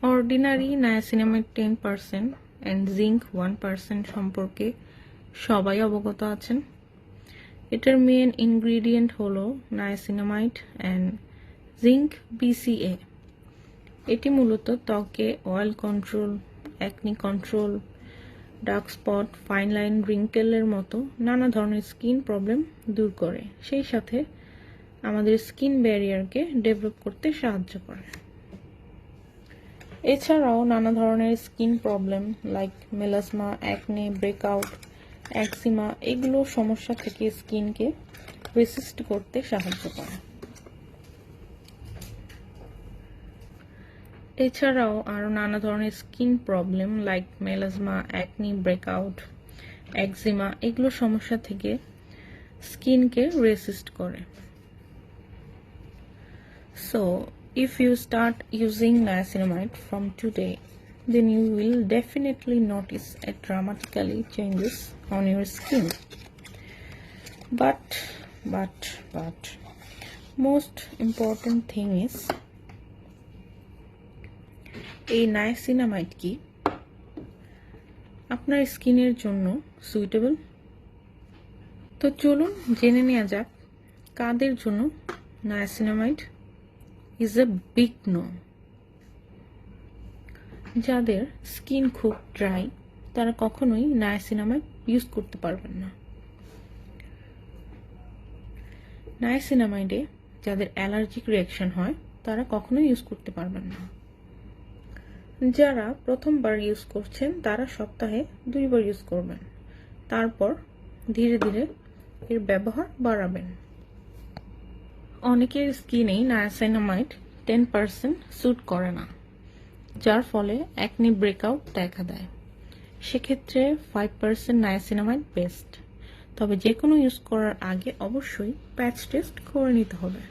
Ordinary niacinamide 10% and zinc 1% সম্পর্কে সবাই অবগত আছেন। এটার মেন ইনগ্রিডিয়েন্ট হলো নায়াসিনামাইড অ্যান্ড জিঙ্ক BCA। এটি মূলত ত্বকে oil control, acne control, dark spot, fine line, রিঙ্কেলের মতো নানা ধরনের স্কিন প্রবলেম দূর করে, সেই সাথে আমাদের স্কিন ব্যারিয়ারকে ডেভেলপ করতে সাহায্য করে। এছাড়াও নানা ধরনের skin problem like melasma, acne, breakout, eczema এগুলো সমস্যা থেকে স্কিনকে রেসিস্ট করতে সাহায্য করে। এছাড়াও আরও নানা ধরনের skin problem like melasma, acne, breakout, eczema এগুলো সমস্যা থেকে স্কিনকে রেসিস্ট করে। So, if you start using niacinamide from today, then you will definitely notice a dramatically changes on your skin. But, most important thing is, এই niacinamide কি আপনার স্কিনের জন্য সুইটেবল? তো চলুন জেনে নেওয়া যাক কাদের জন্য niacinamide is a big no. যাদের স্কিন খুব ড্রাই তারা কখনোই নায়াসিনামাইড ইউজ করতে পারবেন না। নায়াসিনামাইডে যাদের অ্যালার্জিক রিঅ্যাকশন হয় তারা কখনোই ইউজ করতে পারবেন না। যারা প্রথমবার ইউজ করছেন তারা সপ্তাহে 2 বার ইউজ করবেন, তারপর ধীরে ধীরে এর ব্যবহার বাড়াবেন। অনেকের স্কিনেই নায়াসিনামাইড 10% স্যুট করে না, যার ফলে অ্যাকনি, ব্রেকআউট দেখা দেয়। সেক্ষেত্রে 5% নায়াসিনামাইড বেস্ট। তবে যে কোনো ইউজ করার আগে অবশ্যই প্যাচ টেস্ট করে নিতে হবে।